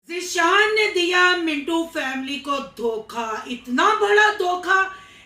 जिशान ने दिया मिंटू फैमिली को धोखा, इतना बड़ा धोखा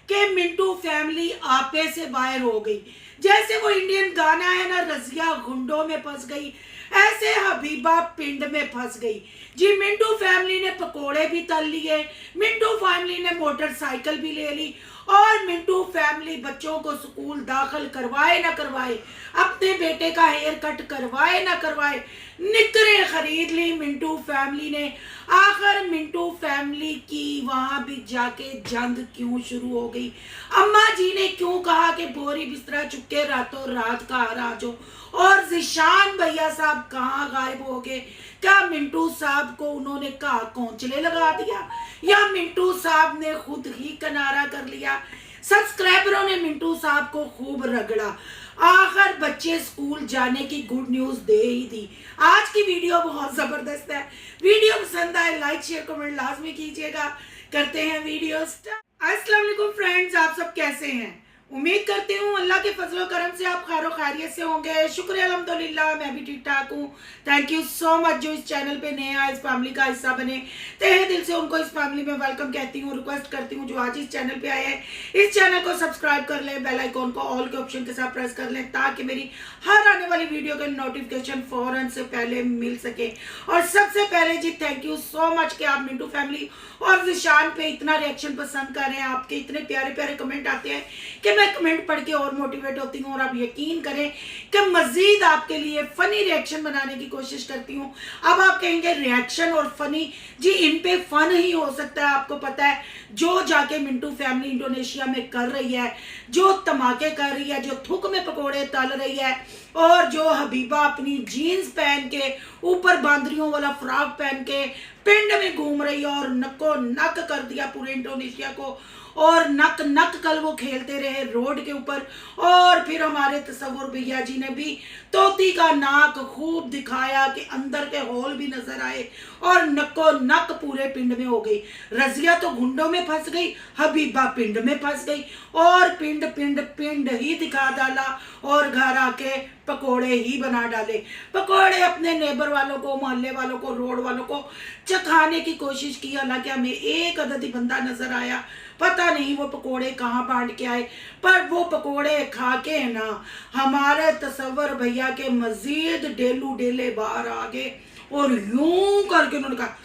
कि मिंटू फैमिली आपे से बाहर हो गई। जैसे वो इंडियन गाना है ना, रजिया गुंडों में फंस गई, ऐसे हबीबा पिंड में फंस गई जी। मिंटू फैमिली ने पकोड़े भी तल लिए, मिंटू फैमिली ने मोटरसाइकिल भी ले ली और मिंटू फैमिली बच्चों को स्कूल दाखिल करवाए ना करवाए, अपने बेटे का हेयर कट करवाए ना करवाए, निकरें खरीद ली मिंटू फैमिली ने। आखिर मिंटू फैमिली की वहां भी जाके जंग क्यों शुरू हो गई? अम्मा जी ने क्यों कहा कि बोरी बिस्तरा चुपके रातों रात का आ जाओ? और जिशान भैया साहब कहाँ गायब हो गए? क्या मिंटू साहब को उन्होंने कहा कौंचले लगा दिया, या मिंटू साहब ने खुद ही किनारा कर लिया? सब्सक्राइबरों ने मिंटू साहब को खूब रगड़ा, आखिर बच्चे स्कूल जाने की गुड न्यूज दे ही दी। आज की वीडियो बहुत जबरदस्त है। वीडियो पसंद आए लाइक शेयर कमेंट लाजमी कीजिएगा। करते हैं वीडियो स्टार्ट। अस्सलाम वालेकुम फ्रेंड्स, आप सब कैसे हैं? उम्मीद करती हूँ अल्लाह के फजलो करम से आप खैर खैरियत से होंगे। शुक्र अल्हम्दुलिल्लाह, मैं भी ठीक ठाक हूँ। थैंक यू सो मच जो इस चैनल पे नए आए, इस फैमिली का हिस्सा बने। तहे दिल से उनको इस फैमिली में वेलकम कहती हूँ। रिक्वेस्ट करती हूँ जो आज इस चैनल पे आए हैं, इस चैनल को सब्सक्राइब कर लें, बेल आइकॉन को ऑल के ऑप्शन के साथ प्रेस कर लें ताकि मेरी हर आने वाली वीडियो के नोटिफिकेशन फौरन से पहले मिल सके। और सबसे पहले जी थैंक यू सो मच कि आप मिंटू फैमिली और जिशान पे इतना रिएक्शन पसंद कर रहे हैं। आपके इतने प्यारे प्यारे कमेंट आते हैं कि मैं कमेंट पढ़ के और मोटिवेट होती हूँ। और आप यकीन करें कि मजीद आपके लिए फनी रिएक्शन बनाने की कोशिश करती हूँ। अब आप कहेंगे रिएक्शन और फनी, जी इन पे फन ही हो सकता है। आपको पता है जो जाके मिंटू फैमिली इंडोनेशिया में कर रही है, जो धमाके कर रही है, जो थुक में पकोड़े तल रही है, और जो हबीबा अपनी जीन्स पहन के ऊपर बांदरियों वाला फ्रॉक पहन के पिंड में घूम रही है और नको नक कर दिया पूरे इंडोनेशिया को। और नक नक कल वो खेलते रहे रोड के ऊपर। और फिर हमारे तसव्वुर भैया जी ने भी तोती का नाक खूब दिखाया कि अंदर के होल भी नजर आए, और नको नक पूरे पिंड में हो गई। रजिया तो घुंडों में फंस गई, हबीबा पिंड में फंस गई, और पिंड पिंड पिंड ही दिखा डाला और घर आके पकोड़े ही बना डाले। पकोड़े अपने नेबर वालों को, मोहल्ले वालों को, रोड वालों को चखाने की कोशिश की। हालांकि हमें एक अददी बंदा नजर आया, पता नहीं वो पकोड़े कहाँ बांट के आए, पर वो पकोड़े खा के ना हमारे तसव्वुर भैया के मजीद डेलू डेले बाहर आ गए। और यूं करके उन्होंने कहा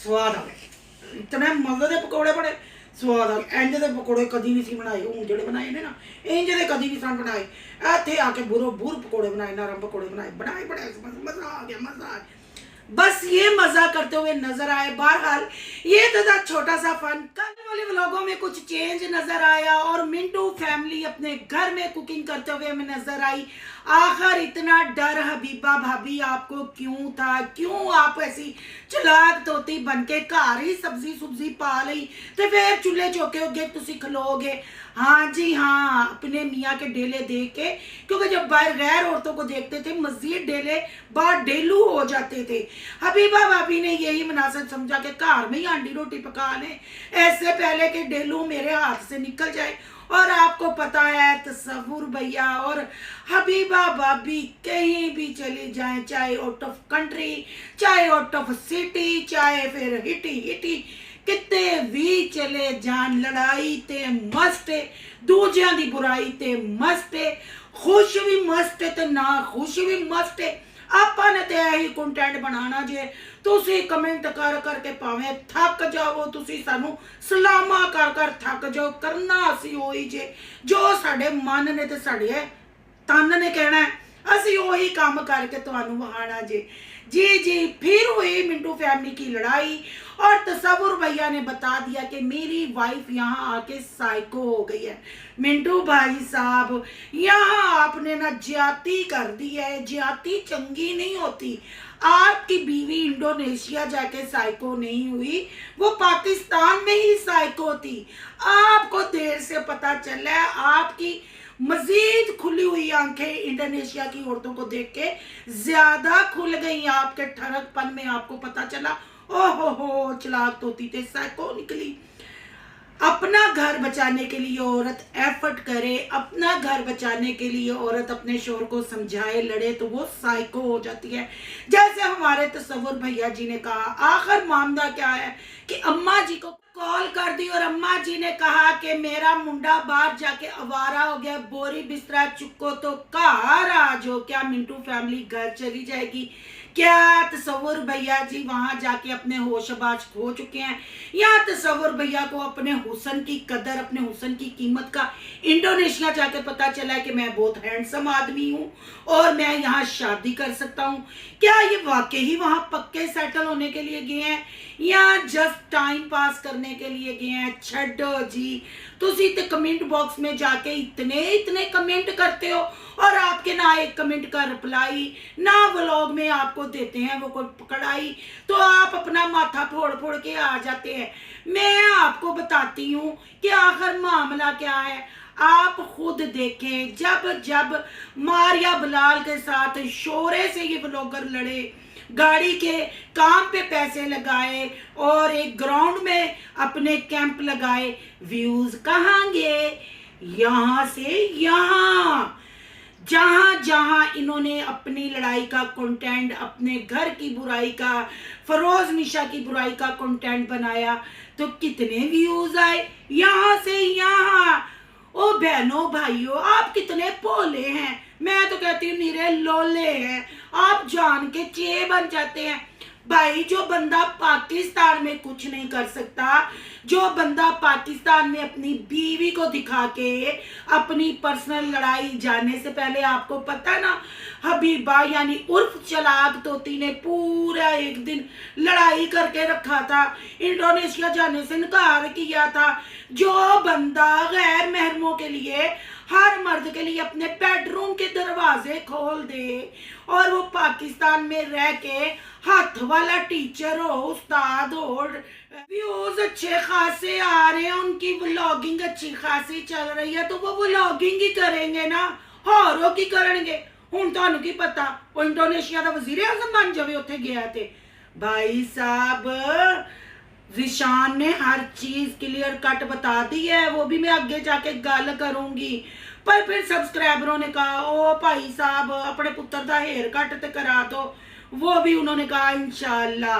स्वाद आ गया, इतने मजे के पकोड़े बने, स्वाद आ गया। इंज के पकोड़े कदी नहीं सी बनाए, हूँ जो बनाए ने ना, इंज के कदी नहीं सन बनाए। इतने आके बुरो बुर पकोड़े बनाए, नरम पकोड़े बनाए, बनाए बड़े मजा आ गया, मजा आ गया। बस ये मजा करते हुए नजर आए। बहरहाल ये तो था छोटा सा फन। कल वाले व्लॉगों में कुछ चेंज नजर आया और मिंटू फैमिली अपने घर में कुकिंग करते हुए हमें नजर आई। आखिर इतना डर हबीबा भाभी आपको क्यों था? क्यों आप ऐसी चलाक तोती बन के घर ही सब्जी सुब्जी पा ली तो फिर चूल्हे चौके होगे तुसी खलोगे? हाँ जी हाँ, अपने मियाँ के डेले देख के, क्योंकि जब बाहर गैर औरतों को देखते थे मजीद डेले बाहर डेलू हो जाते थे। हबीबा भाभी ने यही मुनासिब समझा कि घर में ही आंटी रोटी पका लें, ऐसे पहले कि डेलू मेरे हाथ से निकल जाए। और आपको पता है तसव्वुर भैया और हबीबा भाभी कहीं भी चले जाएं, चाहे आउट ऑफ कंट्री, चाहे आउट ऑफ सिटी, चाहे फिर हिटी हिटी कितने भी चले जान, लड़ाई ते मस्त है, दूजियां दी बुराई ते मस्त है, खुश भी मस्त है ते ना खुश भी मस्त है। ਆਪਾਂ ਨੇ ਤੇ ਇਹੀ ਕੰਟੈਂਟ ਬਣਾਉਣਾ ਜੇ ਤੁਸੀਂ ਕਮੈਂਟ ਕਰ ਕਰਕੇ ਭਾਵੇਂ ਥੱਕ ਜਾਵੋ, ਤੁਸੀਂ ਸਾਨੂੰ ਸਲਾਮਾ ਕਰ ਕਰ ਥੱਕ ਜਾਓ, ਕਰਨਾ ਅਸੀਂ ਉਹੀ ਜੇ ਜੋ ਸਾਡੇ ਮਨ ਨੇ ਤੇ ਸਾਡੇ ਤਨ ਨੇ ਕਹਿਣਾ ਹੈ, ਅਸੀਂ ਉਹੀ ਕੰਮ करके ਤੁਹਾਨੂੰ ਵਹਾਣਾ ਜੇ। जी जी फिर हुई मिंटू फैमिली की लड़ाई और तसव्वुर भैया ने बता दिया कि मेरी वाइफ यहाँ आके साइको हो गई है। मिंटू भाई साहब यहाँ आपने ना ज्यादती कर दी है, ज्यादती चंगी नहीं होती। आपकी बीवी इंडोनेशिया जाके साइको नहीं हुई, वो पाकिस्तान में ही साइको थी। आपको देर से पता चला है, आपकी मजीद खुली हुई आंखें इंडोनेशिया की औरतों को देख के ज्यादा खुल गई। आपके ठरकपन में आपको पता चला, ओहो हो चलाक तोती थे साइको निकली। अपना घर बचाने के लिए औरत एफर्ट करे, अपना घर बचाने के लिए औरत अपने शोहर को समझाए, लड़े, तो वो साइको हो जाती है। जैसे हमारे तसव्वुर भैया जी ने कहा, आखिर मामला क्या है कि अम्मा जी को कॉल कर दी और अम्मा जी ने कहा कि मेरा मुंडा बाहर जाके आवारा हो गया, बोरी बिस्तरा चुको तो घर आ जाओ। क्या मिंटू फैमिली घर चली जाएगी? क्या तसव्वुर भैया जी वहां जाके अपने होशबाज खो चुके हैं, या तसव्वुर भैया को अपने हुस्न की कदर, अपने हुस्न की कीमत का इंडोनेशिया जाके पता चला है कि मैं बहुत हैंडसम आदमी हूँ और मैं यहाँ शादी कर सकता हूँ? क्या ये वाकई ही वहां पक्के सेटल होने के लिए गए हैं या जस्ट टाइम पास करने के लिए गए हैं? छड्डो जी, तुसी तो कमेंट बॉक्स में जाके इतने इतने कमेंट करते हो और आपके ना एक कमेंट का रिप्लाई ना व्लॉग में आपको देते हैं वो कोई पकड़ाई, तो आप अपना माथा फोड़ फोड़ के आ जाते हैं। मैं आपको बताती हूँ कि आखिर मामला क्या है। आप खुद देखें, जब जब मारिया बिलाल के साथ शोरे से ये ब्लॉगर लड़े, गाड़ी के काम पे पैसे लगाए और एक ग्राउंड में अपने कैंप लगाए, व्यूज कहाँ गए? यहां से यहां। जहां जहां इन्होंने अपनी लड़ाई का कंटेंट, अपने घर की बुराई का, फरोज निशा की बुराई का कंटेंट बनाया तो कितने व्यूज आए? यहां से यहां। ओ बहनों भाइयों, आप कितने भोले हैं। मैं तो कहती हूँ नीरे लोले हैं, आप जान के चे बन जाते हैं। भाई, जो बंदा पाकिस्तान में कुछ नहीं कर सकता, जो बंदा पाकिस्तान में अपनी बीवी को दिखा के अपनी पर्सनल लड़ाई जाने से पहले, आपको पता ना, हबीबा यानी उर्फ चलाक तोती ने पूरा एक दिन लड़ाई करके रखा था, इंडोनेशिया जाने से इनकार किया था। जो बंदा गैर महरमों के लिए, हर मर्द के लिए अपने बेडरूम के दरवाजे खोल दे और वो पाकिस्तान में रह के हाथ वाला टीचर हो, उस्ताद हो, व्यूज अच्छे खासे आ रहे हैं, उनकी व्लॉगिंग अच्छी खासी चल रही है, तो वो व्लॉगिंग ही करेंगे ना, होरों की करेंगे। हुण तुहानू की पता वो इंडोनेशिया का वजीर आजम बन जावे, उत्थे गया थे। भाई साहब, जिशान ने हर चीज क्लियर कट बता दी है, वो भी मैं आगे जाके गल करूंगी। पर फिर सब्सक्राइबरों ने कहा, ओ भाई साहब अपने पुत्र का हेयर कट तो करा दो, वो भी उन्होंने कहा इंशाल्लाह।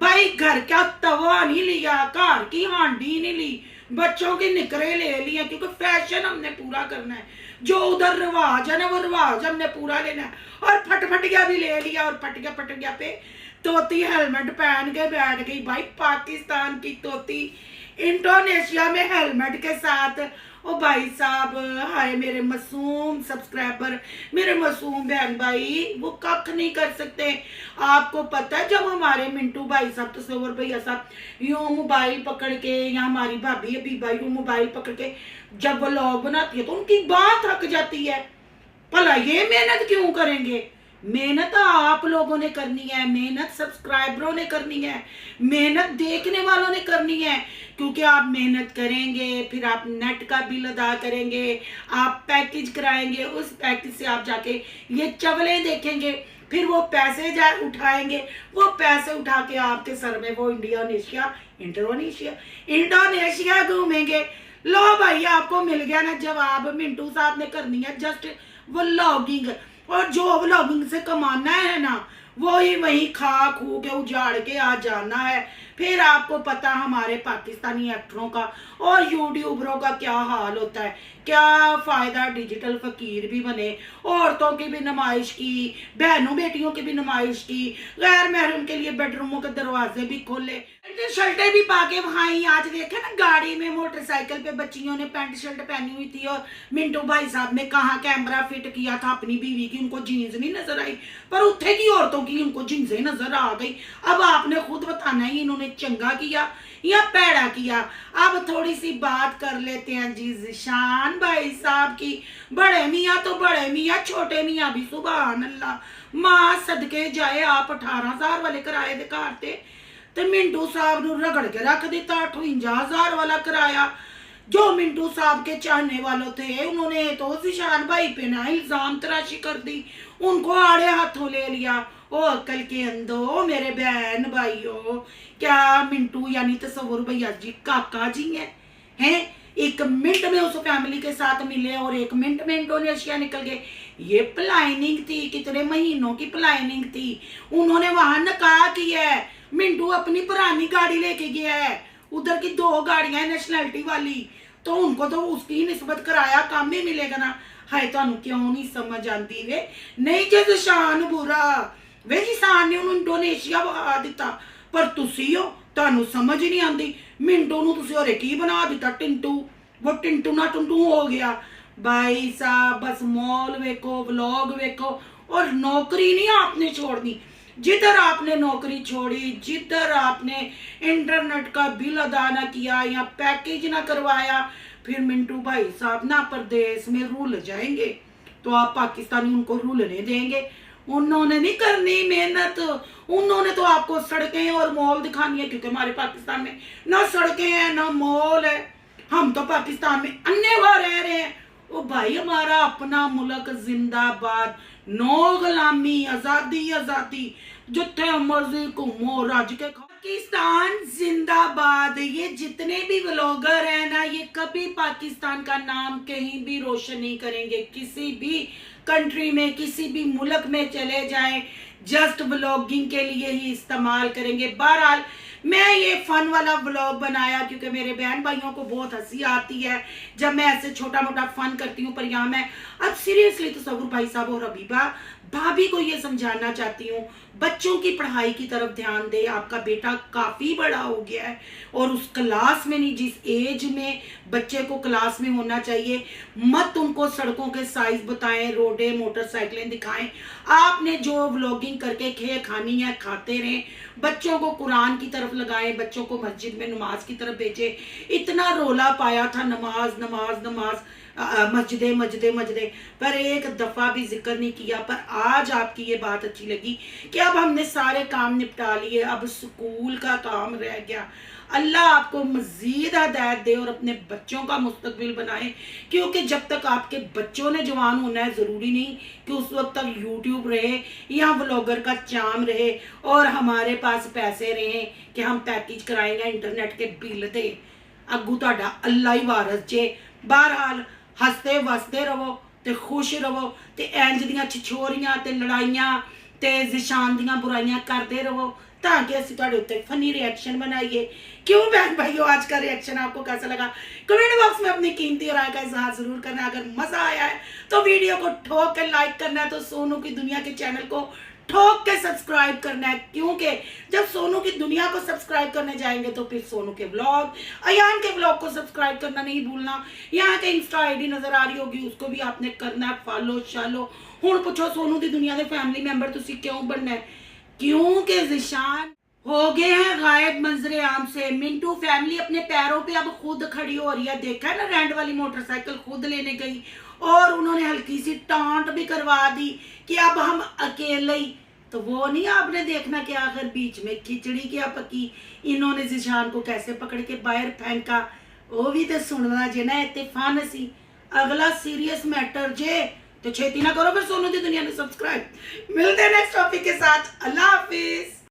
भाई, घर का तवा नहीं लिया, घर की हांडी नहीं ली, बच्चों के निकरे ले लिए, क्योंकि फैशन हमने पूरा करना है। जो उधर रिवाज है ना, वो रिवाज हमने पूरा लेना है। और फटफटिया भी ले लिया, और फटगिया फटगिया पे तोती हेलमेट पहन के बैठ गई। भाई, पाकिस्तान की तोती इंडोनेशिया में हेलमेट के साथ। ओ भाई साहब, हाय मेरे मासूम सब्सक्राइबर, मेरे मासूम बहन भाई, वो कख नहीं कर सकते। आपको पता है, जब हमारे मिंटू भाई साहब, तसव्वुर भैया साहब यूं मोबाइल पकड़ के, या हमारी भाभी अभी भाई यूं मोबाइल पकड़ के जब व्लॉग बनाती है तो उनकी बात थक जाती है। भला ये मेहनत क्यों करेंगे? मेहनत आप लोगों ने करनी है, मेहनत सब्सक्राइबरों ने करनी है, मेहनत देखने वालों ने करनी है। क्योंकि आप मेहनत करेंगे, फिर आप नेट का बिल अदा करेंगे, आप पैकेज कराएंगे, उस पैकेज से आप जाके ये चवले देखेंगे, फिर वो पैसे उठाएंगे, वो पैसे उठा के आपके सर में वो इंडोनेशिया घूमेंगे। लो भाई, आपको मिल गया ना जवाब। मिंटू साहब ने करनी है जस्ट व्लॉगिंग, और जो व्लॉगिंग से कमाना है ना, वो ही वही खा खू के उजाड़ के आ जाना है। फिर आपको पता हमारे पाकिस्तानी एक्टरों का और यूट्यूबरों का क्या हाल होता है। क्या फायदा डिजिटल फकीर भी बने, औरतों की भी नुमाइश की, बहनों बेटियों की भी नुमाइश की, गैर महरम के लिए बेडरूमों के दरवाजे भी खोले, शर्टें भी पाके भाई। आज देखे ना, गाड़ी में मोटरसाइकिल पे बच्चियों ने पैंट शर्ट पहनी हुई थी, और मिंटू भाई साहब ने कहा कैमरा फिट किया था अपनी बीवी की, उनको जीन्स नहीं नजर आई, पर उत्थे की औरतों की उनको जीन्स नजर आ गई। अब आपने खुद बताना है इन्होंने चंगा किया या पैड़ा किया। अब थोड़ी सी बात कर लेते हैं जी जिशान भाई साहब की। बड़े मियाँ तो बड़े मियाँ, छोटे मियाँ भी सुभान अल्लाह। माँ सदके जाए, आप 18,000 वाले किराए दे घर थे ते मिंटू साहब नू रगड़ के रख दिता 58,000 वाला किराया। जो मिंटू साहब के चाहने वालों थे, उन्होंने तो जिशान भाई पे ना इल्जाम तराशी कर दी, उनको आड़े हाथों ले लिया। ओ अक्ल के अंधो मेरे बहन भाइयों, क्या मिंटू यानी तसव्वुर भैया जी काका जी हैं? हैं, 1 मिनट में उस फैमिली के साथ मिले और 1 मिनट में इंडोनेशिया निकल गए। ये प्लानिंग थी, कितने महीनों की प्लानिंग थी। उन्होंने वहां निकाह किया है। मिंटू अपनी पुरानी गाड़ी लेके गया है, उधर की 2 गाड़ियां नेशनैलिटी वाली, तो उनको तो उसकी निस्बत कराया काम ही मिलेगा ना। हाय तुहानू क्यों नहीं समझ आती वे? नहीं जे जिशान बुरा वे, जिशान ने उन्होंने इंडोनेशिया बहा दिता, पर तुसी हो तुहानू समझ ही नहीं आती। मिंटू नू तुसी होरे की बना दिता, टिंटू। वो टिंटू ना टुंटू हो गया। भाई साहब बस मॉल वेखो, व्लॉग वेखो, और नौकरी नहीं आपने छोड़नी। जिधर आपने नौकरी छोड़ी, जिधर आपने इंटरनेट का बिल अदा ना किया या पैकेज ना करवाया, फिर मिंटू भाई साहब ना परदेश में रूल जाएंगे, तो आप पाकिस्तानी उनको रूलने देंगे? उन्होंने नहीं करनी मेहनत, उन्होंने तो आपको सड़कें और मॉल दिखानी है, क्योंकि हमारे पाकिस्तान में ना सड़कें हैं ना मॉल है। हम तो पाकिस्तान में अन्य वहां रह रहे हैं। ओ भाई हमारा अपना मुल्क जिंदाबाद, नो गुलामी, आजादी आजादी, जिथे मर्जी घूमो रज के खाओ। पाकिस्तान जिंदाबाद। ये जितने भी व्लॉगर हैं ना, ये कभी पाकिस्तान का नाम कहीं भी रोशन नहीं करेंगे। किसी भी कंट्री में, किसी भी मुल्क में चले जाएं, जस्ट व्लॉगिंग के लिए ही इस्तेमाल करेंगे। बहरहाल मैं ये फन वाला व्लॉग बनाया क्योंकि मेरे बहन भाइयों को बहुत हंसी आती है जब मैं ऐसे छोटा मोटा फन करती हूँ, पर यहाँ मैं अब सीरियसली तसव्वुर भाई साहब और हबीबा भाभी को ये समझाना चाहती हूँ, बच्चों की पढ़ाई की तरफ ध्यान दे। आपका बेटा काफी बड़ा हो गया है और उस क्लास में नहीं, जिस एज में बच्चे को क्लास में होना चाहिए, मत उनको सड़कों के साइज बताएं, रोडें मोटरसाइकिलें दिखाएं। आपने जो व्लॉगिंग करके खे खानी है खाते रहें, बच्चों को कुरान की तरफ लगाएं, बच्चों को मस्जिद में नमाज की तरफ भेजें। इतना रोला पाया था नमाज नमाज नमाज, मस्जिदे मस्जिदे मस्जिदे, पर एक दफा भी जिक्र नहीं किया। पर आज आपकी ये बात अच्छी लगी कि अब हमने सारे काम निपटा लिए, अब स्कूल का काम रह गया। अल्लाह आपको मजीद हिदायत दे और अपने बच्चों का मुस्तकबिल बनाए, क्योंकि जब तक आपके बच्चों ने जवान होना है, ज़रूरी नहीं कि उस वक्त तक यूट्यूब रहे या व्लॉगर का चाम रहे और हमारे पास पैसे रहे कि हम पैकेज कराएंगे, इंटरनेट के बिल दे। अगू तुहाडा अल्लाह ही वारस जे। बहरहाल हसते वसते रवो ते खुश रवो ते इंज दियां छिछोरियां ते लड़ाइयां ते जिशान दियां बुराइयां करते रवो, ताकि असं तुहाडे उत्ते फनी रिएक्शन बनाइए। क्यों बहन भाइयों, आज का रिएक्शन आपको कैसा लगा? कमेंट बॉक्स में अपनी कीमती राय का इजहार जरूर करना। अगर मजा आया है तो वीडियो को ठोक के लाइक करना है, तो सोनू की दुनिया के चैनल को ठोक के सब्सक्राइब करना है, क्योंकि जब सोनू की दुनिया को सब्सक्राइब करने जाएंगे तो फिर सोनू के ब्लॉग, अयान के ब्लॉग को सब्सक्राइब करना नहीं भूलना। यहाँ के इंस्टा आईडी नजर आ रही होगी, उसको भी आपने करना है फॉलो शालो। हुण पुछो सोनू की दुनिया के फैमिली मैंबर तुसी क्यों बनना है? क्योंकि जिशान हो गए हैं गायब मंजरे आम से। मिंटू फैमिली अपने पैरों पे अब खुद खड़ी हो रही है। देखा है ना, रेंट वाली मोटरसाइकिल खुद लेने गई और उन्होंने हल्की सी टांट भी करवा दी कि अब हम अकेले ही। तो वो नहीं आपने देखना कि आखिर बीच में खिचड़ी क्या पकी, इन्होंने जिशान को कैसे पकड़ के बाहर फेंका, वो भी तो सुनना जे ना। इतने फन सी, अगला सीरियस मैटर जे, तो छेती ना करो फिर सोनू की दुनिया ने सब्सक्राइब। मिलते हैं नेक्स्ट टॉपिक के साथ। अल्लाह हाफिज।